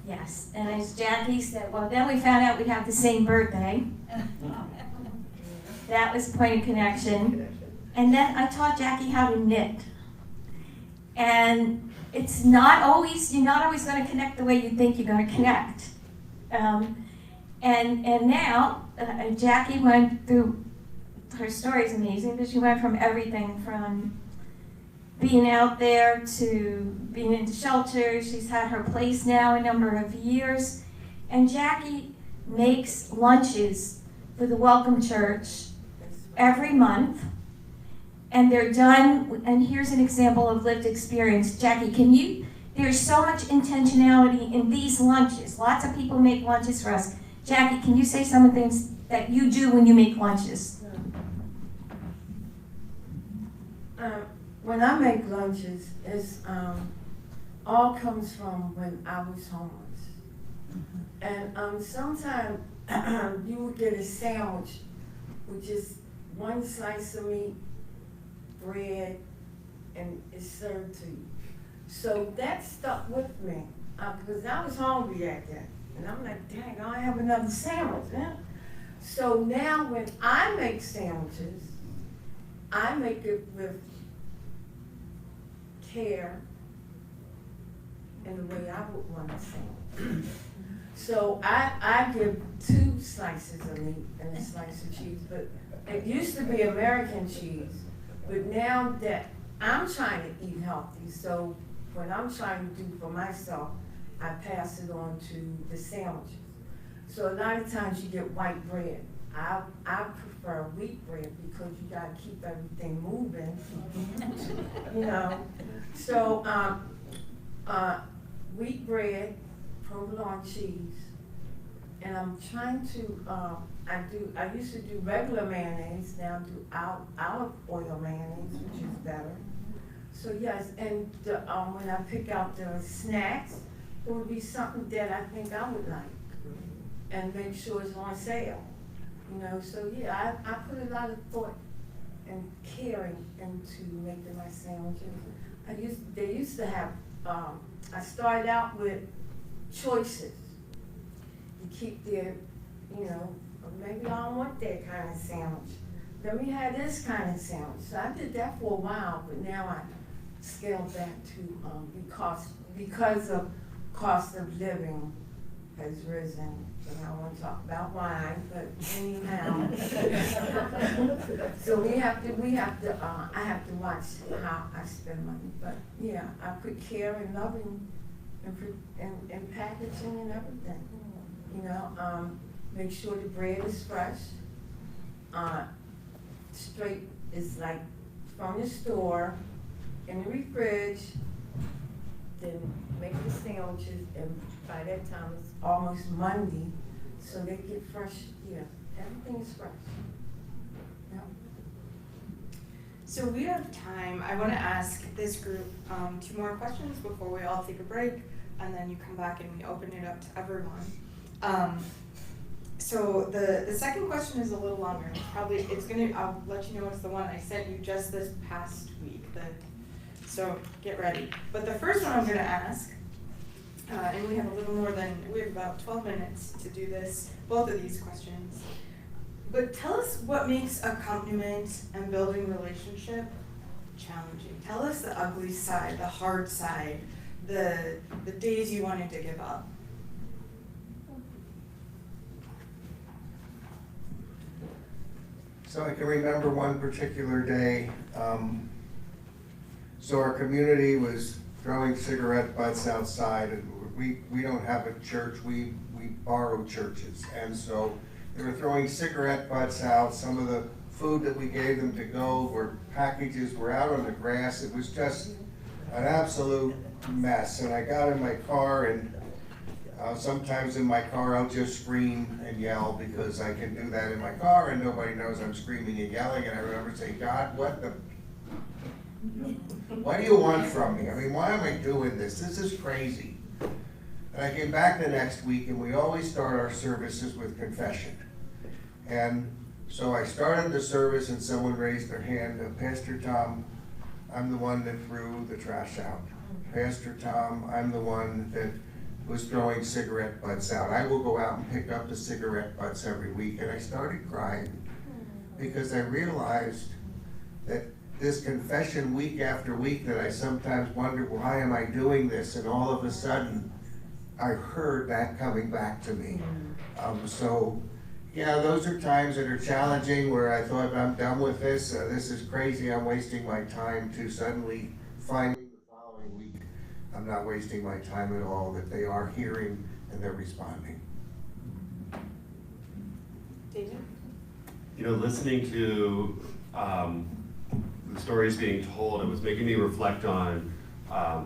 yes. And as Jackie said, well, then we found out we have the same birthday. That was point of connection. And then I taught Jackie how to knit. And you're not always going to connect the way you think you're going to connect. And now Jackie went through, her story is amazing, but she went from everything from being out there to being into shelters. She's had her place now a number of years. And Jackie makes lunches for the Welcome Church every month. And they're done, and here's an example of lived experience. Jackie, there's so much intentionality in these lunches. Lots of people make lunches for us. Jackie, can you say some of the things that you do when you make lunches?
When I make lunches, it's all comes from when I was homeless. And sometimes you would get a sandwich with just one slice of meat, bread, and it's served to you. So that stuck with me because I was hungry at that. And I'm like, dang, I don't have another sandwich. Huh? So now when I make sandwiches, I make it with care in the way I would want a sandwich. So I give 2 slices of meat and a slice of cheese, but it used to be American cheese, but now that I'm trying to eat healthy, so what I'm trying to do for myself, I pass it on to the sandwiches. So a lot of times you get white bread. I prefer wheat bread because you gotta keep everything moving, you know. So wheat bread, provolone cheese, and I'm trying to, I used to do regular mayonnaise, now I do olive oil mayonnaise, which is better. So yes, and when I pick out the snacks, it would be something that I think I would like, and make sure it's on sale, you know. So yeah, I put a lot of thought and caring into making my sandwiches. They used to have, I started out with choices. You keep their, you know, maybe I don't want that kind of sandwich. Let me have this kind of sandwich. So I did that for a while, but now I scaled back to, because of cost of living has risen. And I won't talk about why, but anyhow. So I have to watch how I spend money. But yeah, I put care and loving and packaging and everything. You know, make sure the bread is fresh. Straight is like from the store, in the fridge. Then make the sandwiches, and by that time it's almost Monday, so they get fresh. Yeah, everything is fresh. Yeah.
So we have time. I want to ask this group 2 more questions before we all take a break, and then you come back and we open it up to everyone. So the second question is a little longer. I'll let you know it's the one I sent you just this past week. So get ready. But the first one I'm going to ask, and we have about 12 minutes to do this, both of these questions. But tell us what makes accompaniment and building relationship challenging. Tell us the ugly side, the hard side, the days you wanted to give up.
So I can remember one particular day. So our community was throwing cigarette butts outside, and we don't have a church, we borrow churches. And so they were throwing cigarette butts out. Some of the food that we gave them to go packages were out on the grass. It was just an absolute mess. And I got in my car, and sometimes in my car I'll just scream and yell because I can do that in my car and nobody knows I'm screaming and yelling. And I remember saying, God, what do you want from me? I mean, why am I doing this? This is crazy. And I came back the next week, and we always start our services with confession. And so I started the service, and someone raised their hand. Pastor Tom, I'm the one that threw the trash out. Pastor Tom, I'm the one that was throwing cigarette butts out. I will go out and pick up the cigarette butts every week. And I started crying because I realized that this confession week after week that I sometimes wonder, why am I doing this? And all of a sudden, I heard that coming back to me. So yeah, those are times that are challenging where I thought, I'm done with this. This is crazy. I'm wasting my time, to suddenly finding the following week I'm not wasting my time at all, that they are hearing and they're responding.
David?
You know, listening to the stories being told, it was making me reflect on, a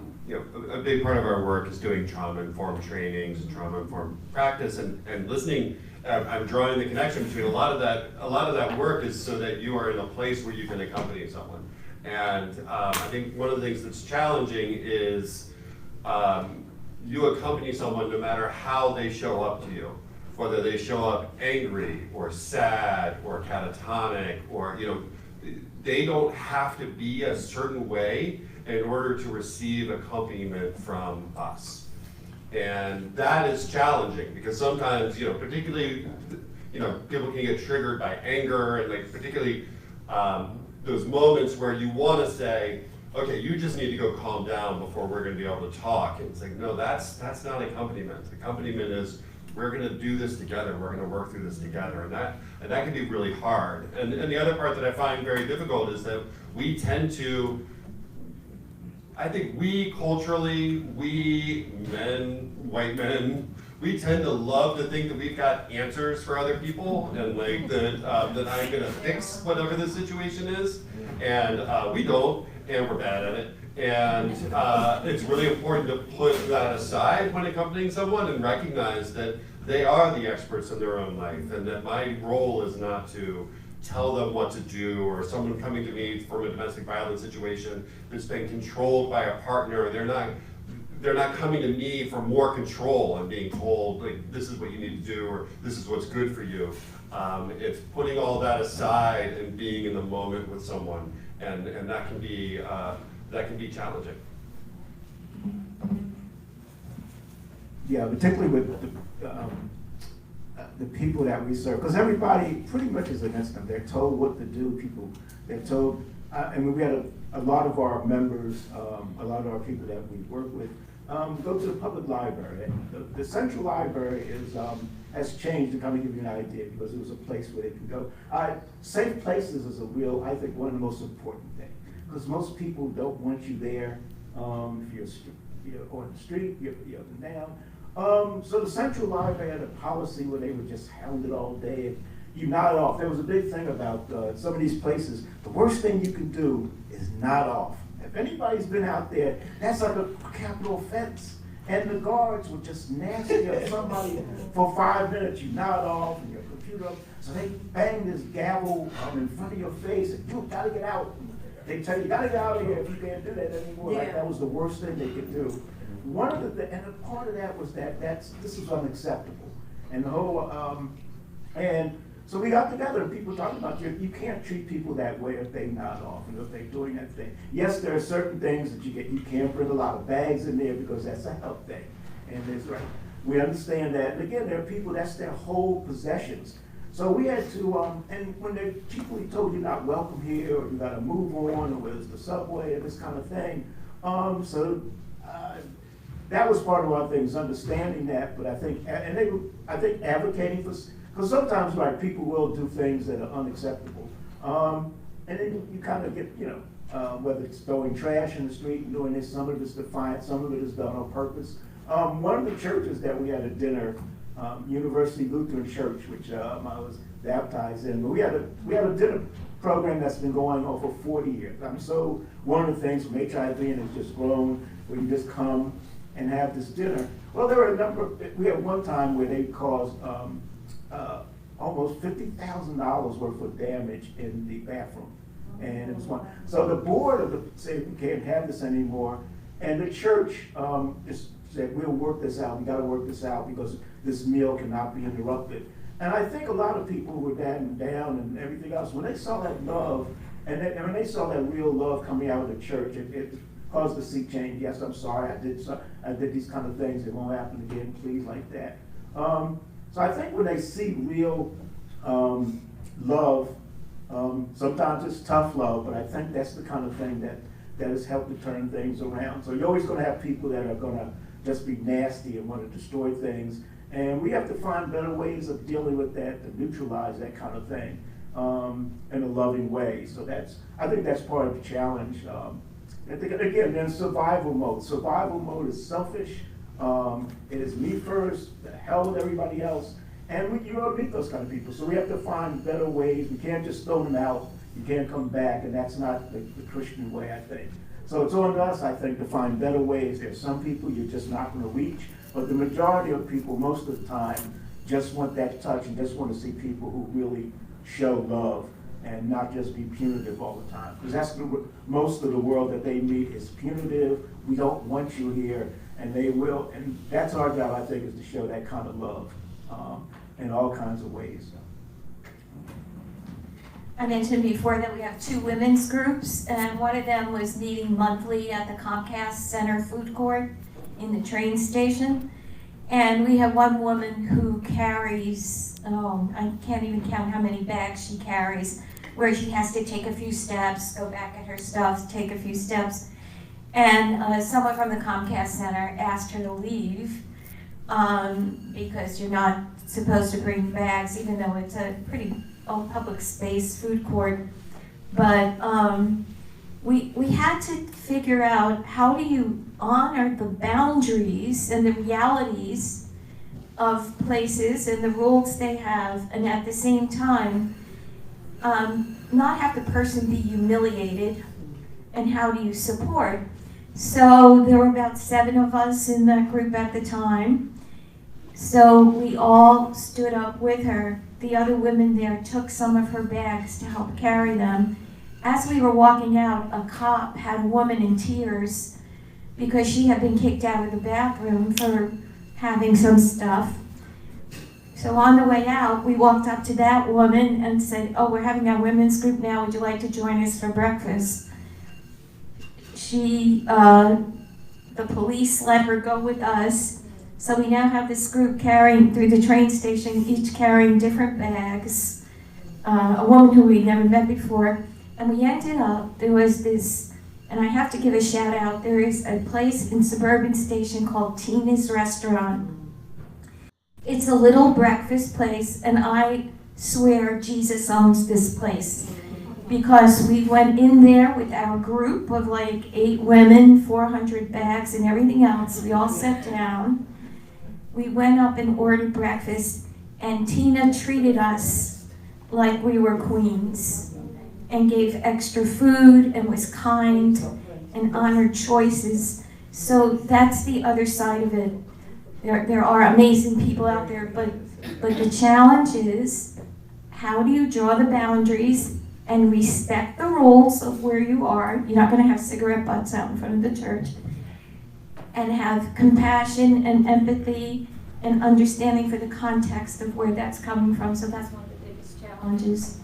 big part of our work is doing trauma-informed trainings and trauma-informed practice, and listening. I'm drawing the connection between a lot of that work is so that you are in a place where you can accompany someone. And I think one of the things that's challenging is you accompany someone no matter how they show up to you, whether they show up angry or sad or catatonic, or they don't have to be a certain way in order to receive accompaniment from us. And that is challenging because sometimes, particularly people can get triggered by anger and like particularly those moments where you want to say, okay, you just need to go calm down before we're going to be able to talk. And it's like, no, that's not accompaniment. Accompaniment is we're going to do this together. We're going to work through this together, and that can be really hard. And the other part that I find very difficult is that we tend to. I think we culturally, we men, white men, we tend to love to think that we've got answers for other people and like that I'm gonna fix whatever the situation is, and we don't, and we're bad at it. And it's really important to put that aside when accompanying someone and recognize that they are the experts in their own life, and that my role is not to tell them what to do, or someone coming to me from a domestic violence situation that's been controlled by a partner. They're not coming to me for more control and being told like this is what you need to do or this is what's good for you. It's putting all that aside and being in the moment with someone, and that can be challenging.
Yeah, particularly with the people that we serve, because everybody pretty much is against them. They're told what to do. They're told, and we had a lot of our members, a lot of our people that we work with, go to the public library. And the central library has changed, to kind of give you an idea, because it was a place where they can go. Safe places is I think, one of the most important things, because most people don't want you there. If you're on the street, you're up and down. So the Central Library had a policy where they would just hound it all day. You nod off. There was a big thing about some of these places. The worst thing you can do is nod off. If anybody's been out there, that's like a capital offense. And the guards were just nasty on somebody for 5 minutes. You nod off and your computer. So they bang this gavel in front of your face and you gotta get out. They tell you, you gotta get out of here if you can't do that anymore.
Yeah.
Like that was the worst thing they could do. One of the and a part of that was this was unacceptable, and the whole and so we got together and people talking about you can't treat people that way if they nod off and if they're doing that thing. Yes, there are certain things that you can't bring a lot of bags in there because that's a health thing, and there's we understand that. And again, there are people that's their whole possessions. So we had to and when the people told you not welcome here or you got to move on or where's the subway and this kind of thing, that was part of our things, understanding that, but I think advocating for, because sometimes people will do things that are unacceptable. And then you kind of get, whether it's throwing trash in the street and doing this, some of it's defiant, some of it is done on purpose. One of the churches that we had a dinner, University Lutheran Church, which I was baptized in, but we had a dinner program that's been going on for 40 years. So one of the things from HIV has just grown, where you just come and have this dinner. Well, there were a number. We had one time where they caused almost $50,000 worth of damage in the bathroom, and it was one. So the board said we can't have this anymore, and the church just said we'll work this out. We got to work this out because this meal cannot be interrupted. And I think a lot of people were down and everything else when they saw that love, and when they saw that real love coming out of the church, it caused the sea change. Yes, I'm sorry, I did these kind of things. It won't happen again, please, like that. So I think when they see real love, sometimes it's tough love, but I think that's the kind of thing that has helped to turn things around. So you're always going to have people that are going to just be nasty and want to destroy things, and we have to find better ways of dealing with that to neutralize that kind of thing in a loving way. So I think that's part of the challenge. I think, again, then survival mode. Survival mode is selfish. It is me first, the hell with everybody else. And you don't meet those kind of people. So we have to find better ways. We can't just throw them out. You can't come back, and that's not the Christian way, I think. So it's on us, I think, to find better ways. There's some people you're just not going to reach, but the majority of people, most of the time, just want that touch and just want to see people who really show love and not just be punitive all the time. Because that's most of the world that they meet is punitive. We don't want you here, and they will. And that's our job, I think, is to show that kind of love in all kinds of ways.
I mentioned before that we have 2 women's groups, and one of them was meeting monthly at the Comcast Center food court in the train station. And we have one woman who carries, I can't even count how many bags she carries, where she has to take a few steps, go back at her stuff, take a few steps. And someone from the Comcast Center asked her to leave because you're not supposed to bring bags, even though it's a pretty public space food court. But we had to figure out, how do you honor the boundaries and the realities of places and the rules they have, and at the same time not have the person be humiliated, and how do you support? So there were about 7 of us in that group at the time. So we all stood up with her. The other women there took some of her bags to help carry them. As we were walking out, a cop had a woman in tears because she had been kicked out of the bathroom for having some stuff. So on the way out, we walked up to that woman and said, "Oh, we're having our women's group now. Would you like to join us for breakfast?" The police let her go with us. So we now have this group carrying through the train station, each carrying different bags. A woman who we'd never met before. And we ended up, there was this, and I have to give a shout out, there is a place in Suburban Station called Tina's Restaurant. It's a little breakfast place, and I swear Jesus owns this place. Because we went in there with our group of like 8 women, 400 bags and everything else. We all sat down. We went up and ordered breakfast, and Tina treated us like we were queens and gave extra food and was kind and honored choices. So that's the other side of it. There are amazing people out there, but the challenge is, how do you draw the boundaries and respect the rules of where you are? You're not going to have cigarette butts out in front of the church. And have compassion and empathy and understanding for the context of where that's coming from. So that's one of the biggest challenges.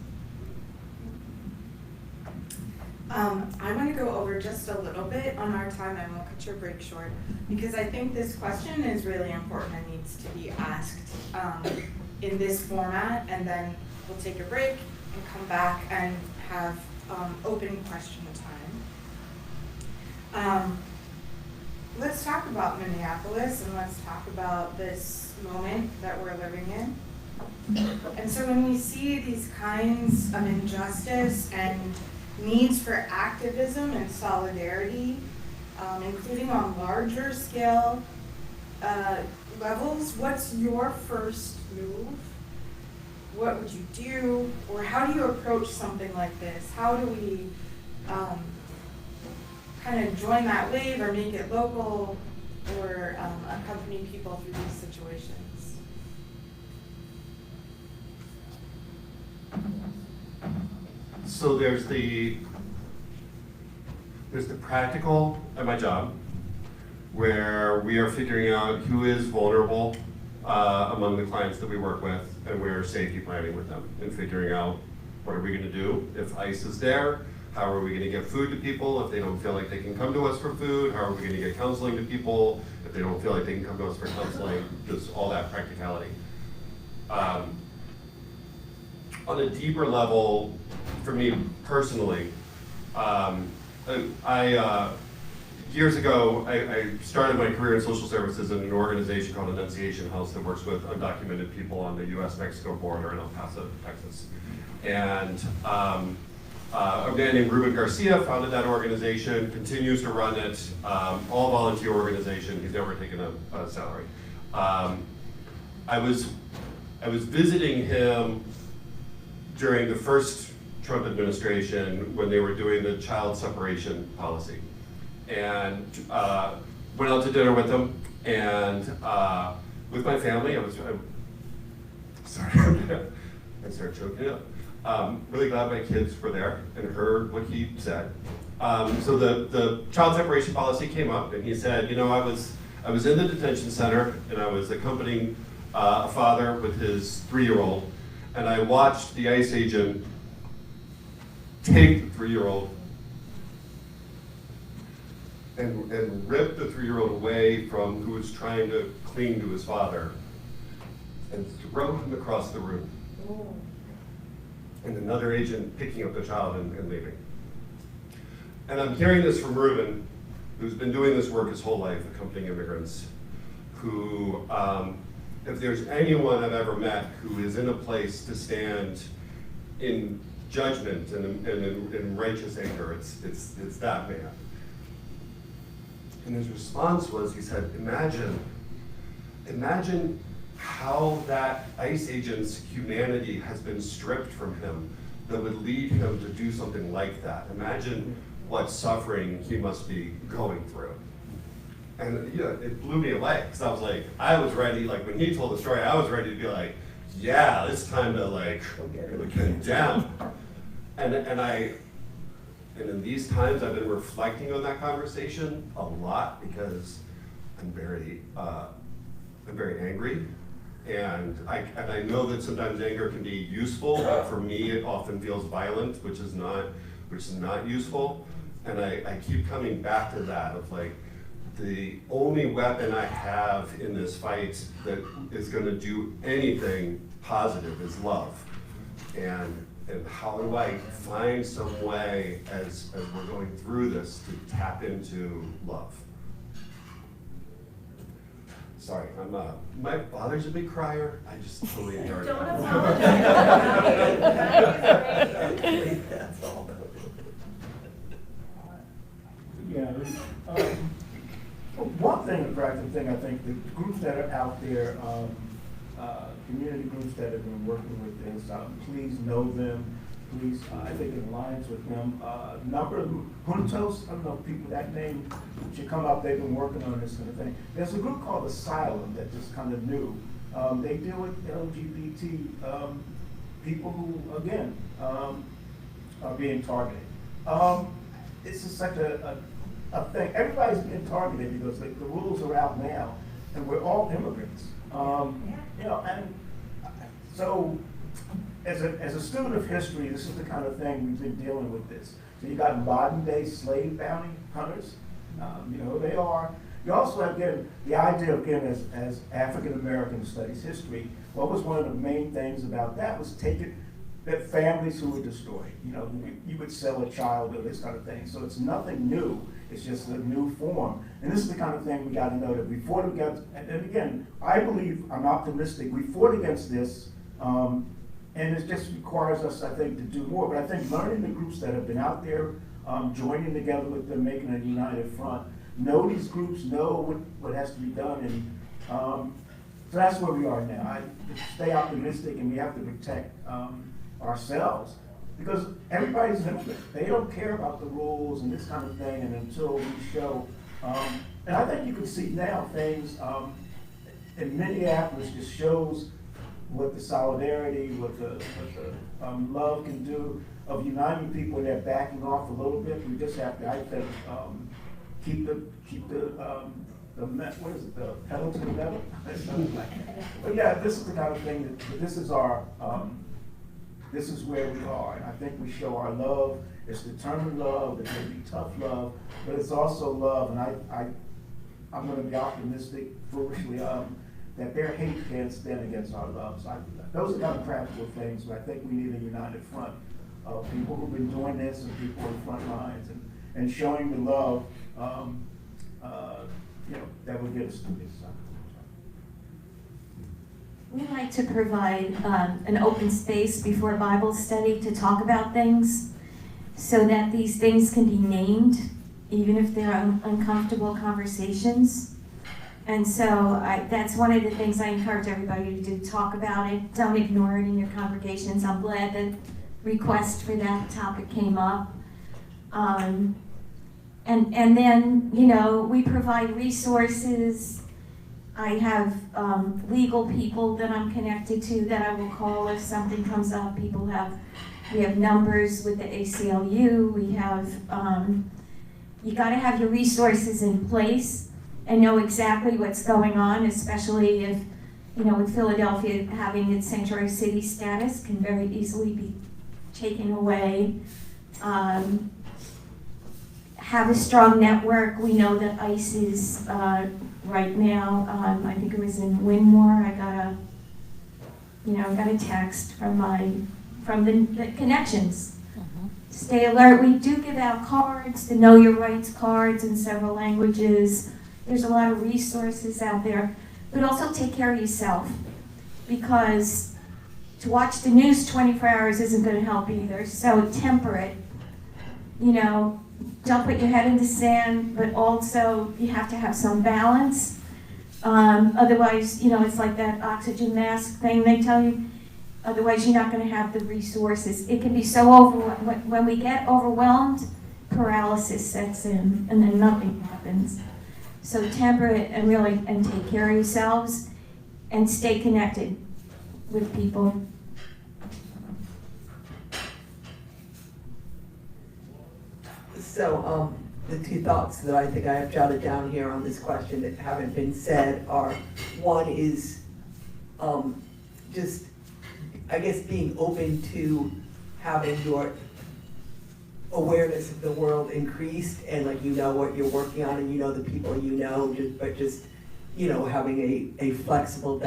I want to go over just a little bit on our time, and we'll cut your break short, because I think this question is really important and needs to be asked in this format, and then we'll take a break and come back and have open question time. Let's talk about Minneapolis, and let's talk about this moment that we're living in. And so when we see these kinds of injustice and needs for activism and solidarity, including on larger scale levels, what's your first move? What would you do, or how do you approach something like this? How do we kind of join that wave, or make it local, or accompany people through these situations?
So there's the practical at my job, where we are figuring out who is vulnerable among the clients that we work with, and we're safety planning with them and figuring out, what are we going to do if ICE is there? How are we going to get food to people if they don't feel like they can come to us for food? How are we going to get counseling to people if they don't feel like they can come to us for counseling? Just all that practicality. On a deeper level, for me personally, years ago, I started my career in social services in an organization called Annunciation House that works with undocumented people on the U.S.-Mexico border in El Paso, Texas. And a man named Ruben Garcia founded that organization, continues to run it, all volunteer organization. He's never taken a salary. I was visiting him during the first Trump administration when they were doing the child separation policy, and went out to dinner with him, and with my family. Sorry, I started choking up. Really glad my kids were there and heard what he said. So the child separation policy came up, and he said, you know, I was in the detention center, and I was accompanying a father with his 3-year-old, and I watched the ICE agent take the 3-year-old and rip the 3-year-old away from who was trying to cling to his father. and throw him across the room. And another agent picking up the child and leaving. And I'm hearing this from Reuben, who's been doing this work his whole life, accompanying immigrants, who, if there's anyone I've ever met who is in a place to stand in judgment and in righteous anger, it's that man. And his response was, he said, imagine how that ICE agent's humanity has been stripped from him that would lead him to do something like that. Imagine what suffering he must be going through. And it blew me away, because I was ready, like when he told the story, I was ready to be like, yeah, it's time to get him down. And in these times, I've been reflecting on that conversation a lot, because I'm very angry, and I know that sometimes anger can be useful, but for me, it often feels violent, which is not useful. And I keep coming back to that of the only weapon I have in this fight that is going to do anything positive is love. And how do I find some way as we're going through this to tap into love? Sorry, my father's a big crier. I just totally enjoy
Don't
it.
apologize.
That's all.
Yeah, one thing, the practical thing, I think, the groups that are out there, community groups that have been working with this, please know them. Please, I think, in alliance with them. Number of Juntos, I don't know if people, that name should come up, they've been working on this kind of thing. There's a group called Asylum that just kind of new. They deal with LGBT people who, again, are being targeted. It's just such a thing. Everybody's being targeted because the rules are out now, and we're all immigrants. And so as a student of history, this is the kind of thing we've been dealing with this. So you got modern day slave bounty hunters, they are. You also have, again, the idea, again, as African American studies history, what was one of the main things about that was that families who were destroyed. You would sell a child or this kind of thing. So it's nothing new. It's just a new form. And this is the kind of thing we got to know, that we fought against, and again, I believe, I'm optimistic, we fought against this, and it just requires us, I think, to do more. But I think learning the groups that have been out there, joining together with them, making a united front, know these groups, know what has to be done, and so that's where we are now. I stay optimistic, and we have to protect ourselves, because everybody's an immigrant. They don't care about the rules and this kind of thing, and until we show, and I think you can see now things in Minneapolis just shows what the solidarity, what the love can do of uniting people, and they're backing off a little bit. We just have to, I think, keep the what is it, the pedal to the metal? But yeah, this is the kind of thing that this is our. This is where we are, and I think we show our love. It's determined love, it may be tough love, but it's also love, and I'm going to be optimistic, foolishly, that their hate can't stand against our love. So those are kind of practical things, but I think we need a united front of people who've been doing this and people on the front lines and showing the love, that will get us through this.
We like to provide an open space before Bible study to talk about things, so that these things can be named, even if they're uncomfortable conversations. And so that's one of the things I encourage everybody to do, talk about it. Don't ignore it in your congregations. I'm glad that request for that topic came up. And then, we provide resources. I have legal people that I'm connected to that I will call if something comes up. We have numbers with the ACLU. We have, you gotta have your resources in place and know exactly what's going on, especially if, with Philadelphia having its sanctuary city status can very easily be taken away. Have a strong network. We know that ICE is, right now, I think it was in Winmore, I got I got a text from the connections. Stay alert. We do give out cards, the Know Your Rights cards in several languages. There's a lot of resources out there. But also take care of yourself, because to watch the news 24 hours isn't going to help either. So temper it. Don't put your head in the sand, but also you have to have some balance. Otherwise, it's like that oxygen mask thing they tell you. Otherwise, you're not going to have the resources. It can be so overwhelmed. When we get overwhelmed, paralysis sets in, and then nothing happens. So temper it and take care of yourselves, and stay connected with people.
So, the two thoughts that I think I have jotted down here on this question that haven't been said are, one is just, I guess, being open to having your awareness of the world increased, and what you're working on, and the people but just having a flexible